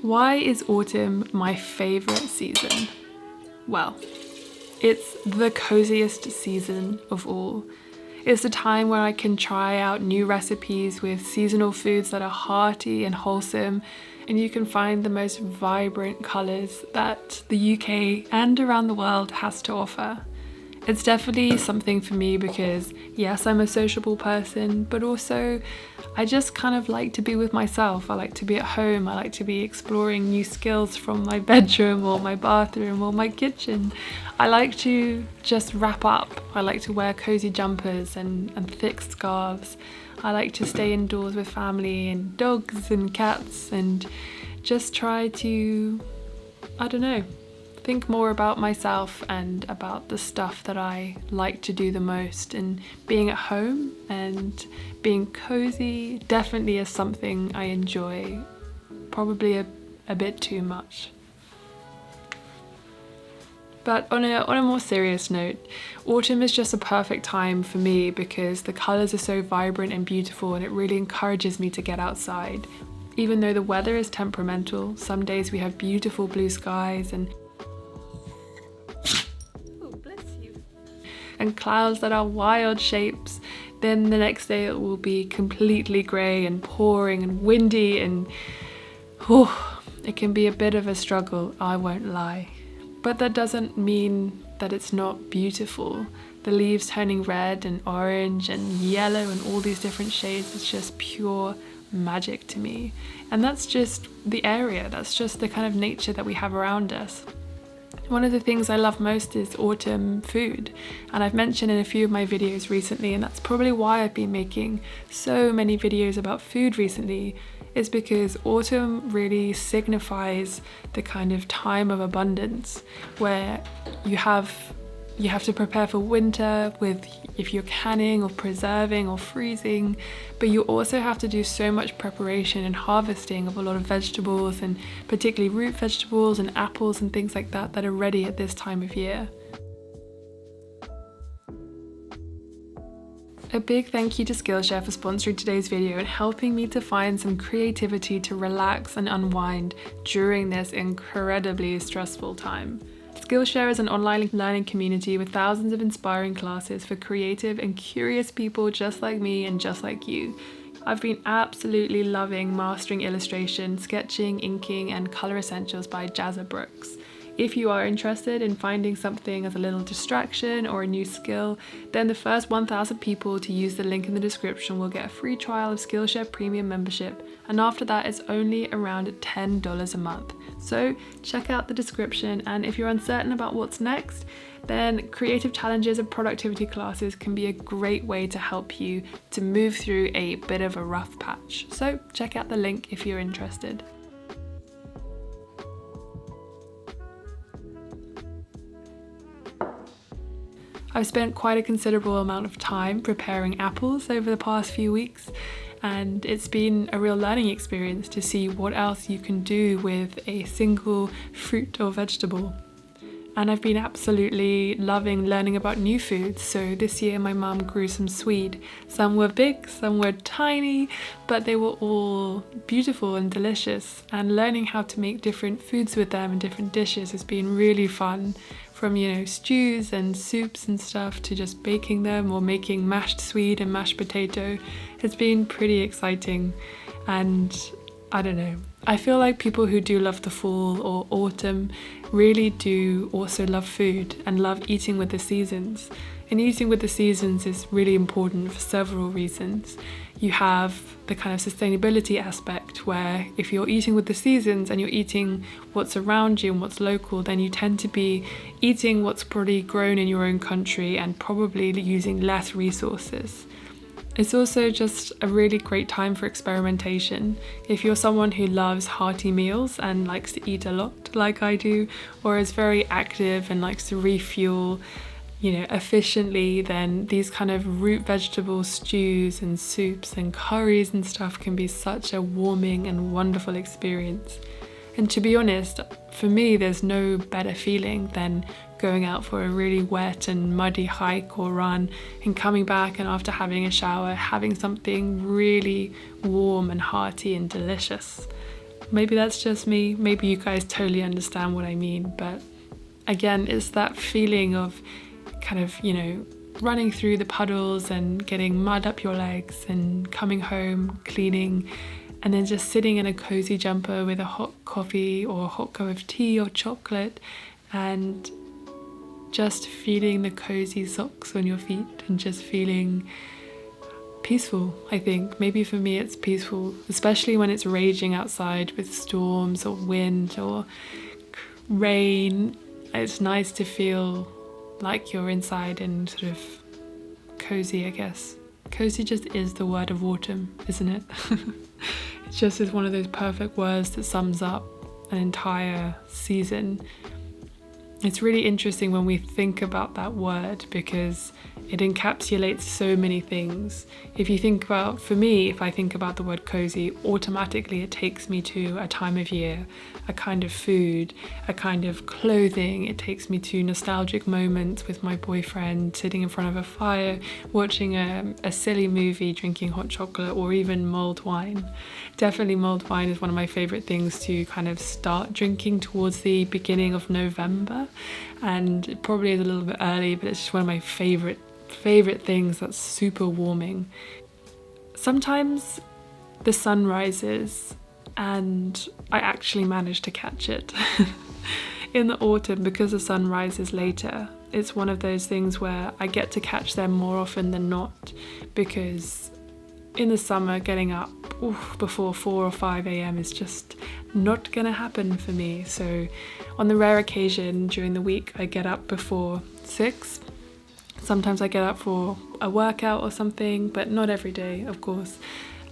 Why is autumn my favourite season? Well, it's the cosiest season of all. It's the time where I can try out new recipes with seasonal foods that are hearty and wholesome, and you can find the most vibrant colours that the UK and around the world has to offer. It's definitely something for me because yes, I'm a sociable person, but also I just kind of like to be with myself. I like to be at home. I like to be exploring new skills from my bedroom or my bathroom or my kitchen. I like to just wrap up. I like to wear cozy jumpers and thick scarves. I like to stay indoors with family and dogs and cats and just try to, I don't know, think more about myself and about the stuff that I like to do the most, and being at home and being cozy definitely is something I enjoy, probably a bit too much. But on a more serious note, autumn is just a perfect time for me because the colours are so vibrant and beautiful, and it really encourages me to get outside. Even though the weather is temperamental, some days we have beautiful blue skies and clouds that are wild shapes, then the next day it will be completely grey and pouring and windy, and it can be a bit of a struggle, I won't lie. But that doesn't mean that it's not beautiful. The leaves turning red and orange and yellow and all these different shades, it's just pure magic to me. And that's just the area, that's just the kind of nature that we have around us. One of the things I love most is autumn food, and I've mentioned in a few of my videos recently, and that's probably why I've been making so many videos about food recently, is because autumn really signifies the kind of time of abundance where you have to prepare for winter with, if you're canning or preserving or freezing, but you also have to do so much preparation and harvesting of a lot of vegetables, and particularly root vegetables and apples and things like that are ready at this time of year. A big thank you to SKILLSHARE for sponsoring today's video and helping me to find some creativity to relax and unwind during this incredibly stressful time. SKILLSHARE is an online learning community with thousands of inspiring classes for creative and curious people just like me and just like you. I've been absolutely loving mastering illustration, sketching, inking, and colour essentials by Jazza Brooks. If you are interested in finding something as a little distraction or a new skill, then the first 1,000 people to use the link in the description will get a free trial of SKILLSHARE Premium membership, and after that it's only around $10 a month. So check out the description, and if you're uncertain about what's next, then creative challenges and productivity classes can be a great way to help you to move through a bit of a rough patch. So check out the link if you're interested. I've spent quite a considerable amount of time preparing apples over the past few weeks, and it's been a real learning experience to see what else you can do with a single fruit or vegetable. And I've been absolutely loving learning about new foods. So this year my mum grew some swede. Some were big, some were tiny, but they were all beautiful and delicious. And learning how to make different foods with them and different dishes has been really fun. From, stews and soups and stuff to just baking them or making mashed swede and mashed potato. It's been pretty exciting, and I don't know. I feel like people who do love the fall or autumn really do also love food and love eating with the seasons. And eating with the seasons is really important for several reasons. You have the kind of sustainability aspect where if you're eating with the seasons and you're eating what's around you and what's local, then you tend to be eating what's probably grown in your own country and probably using less resources. It's also just a really great time for experimentation. If you're someone who loves hearty meals and likes to eat a lot like I do, or is very active and likes to refuel efficiently, then these kind of root vegetable stews and soups and curries and stuff can be such a warming and wonderful experience. And to be honest, for me, there's no better feeling than going out for a really wet and muddy hike or run and coming back, and after having a shower, having something really warm and hearty and delicious. Maybe that's just me. Maybe you guys totally understand what I mean. But again, it's that feeling of kind of, running through the puddles and getting mud up your legs and coming home, cleaning, and then just sitting in a cozy jumper with a hot coffee or a hot cup of tea or chocolate, and just feeling the cozy socks on your feet and just feeling peaceful. I think maybe for me it's peaceful, especially when it's raging outside with storms or wind or rain. It's nice to feel like you're inside and sort of cozy, I guess. Cozy just is the word of autumn, isn't it? It just is one of those perfect words that sums up an entire season. It's really interesting when we think about that word because it encapsulates so many things. If you think about, for me, if I think about the word cozy, automatically it takes me to a time of year, a kind of food, a kind of clothing. It takes me to nostalgic moments with my boyfriend, sitting in front of a fire, watching a silly movie, drinking hot chocolate, or even mulled wine. Definitely mulled wine is one of my favorite things to kind of start drinking towards the beginning of November. And it probably is a little bit early, but it's just one of my favorite things that's super warming. Sometimes the sun rises and I actually manage to catch it. In the autumn, because the sun rises later, it's one of those things where I get to catch them more often than not, because in the summer getting up before 4 or 5 a.m. is just not gonna happen for me. So on the rare occasion during the week I get up before 6. Sometimes I get up for a workout or something, but not every day, of course.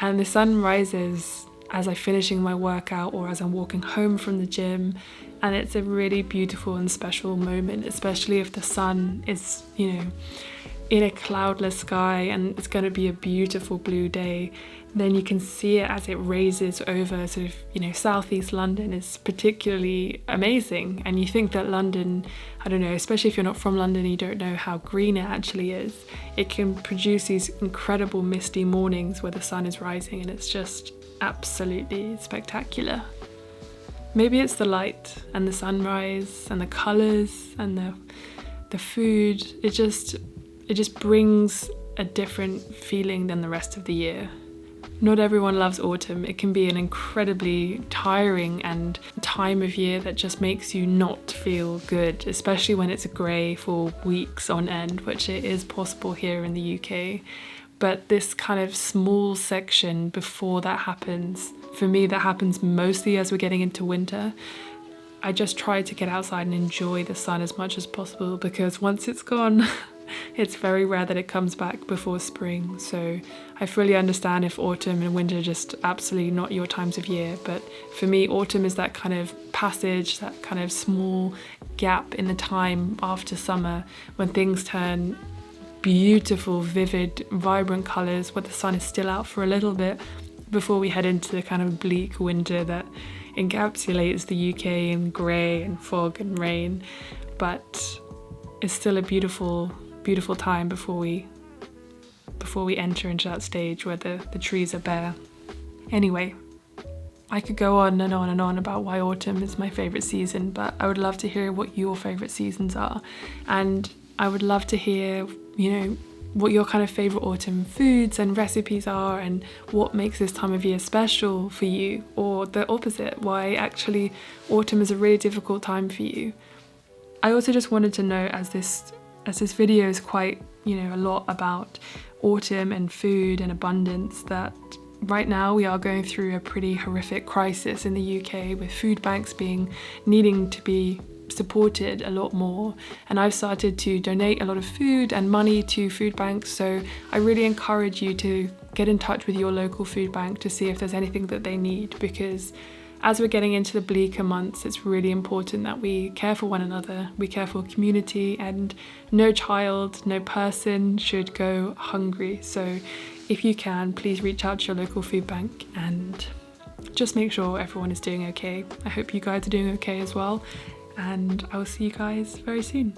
And the sun rises as I'm finishing my workout or as I'm walking home from the gym. And it's a really beautiful and special moment, especially if the sun is, in a cloudless sky and it's going to be a beautiful blue day. Then you can see it as it raises over sort of, southeast London is particularly amazing. And you think that London, I don't know, especially if you're not from London and you don't know how green it actually is, it can produce these incredible misty mornings where the sun is rising and it's just absolutely spectacular. Maybe it's the light and the sunrise and the colours and the food. It just brings a different feeling than the rest of the year. Not everyone loves autumn. It can be an incredibly tiring and time of year that just makes you not feel good, especially when it's grey for weeks on end, which it is possible here in the UK. But this kind of small section before that happens, for me that happens mostly as we're getting into winter. I just try to get outside and enjoy the sun as much as possible, because once it's gone, it's very rare that it comes back before spring. So I fully understand if autumn and winter are just absolutely not your times of year. But for me, autumn is that kind of passage, that kind of small gap in the time after summer when things turn beautiful, vivid, vibrant colours, where the sun is still out for a little bit before we head into the kind of bleak winter that encapsulates the UK in grey and fog and rain. But it's still a beautiful time before we enter into that stage where the trees are bare. Anyway, I could go on and on and on about why autumn is my favourite season, but I would love to hear what your favourite seasons are. And I would love to hear, what your kind of favourite autumn foods and recipes are, and what makes this time of year special for you, or the opposite, why actually autumn is a really difficult time for you. I also just wanted to know, as this video is quite, a lot about autumn and food and abundance, that right now we are going through a pretty horrific crisis in the UK, with food banks needing to be supported a lot more. And I've started to donate a lot of food and money to food banks, so I really encourage you to get in touch with your local food bank to see if there's anything that they need, because as we're getting into the bleaker months, it's really important that we care for one another, we care for community, and no child, no person should go hungry. So if you can, please reach out to your local food bank and just make sure everyone is doing okay. I hope you guys are doing okay as well, and I will see you guys very soon.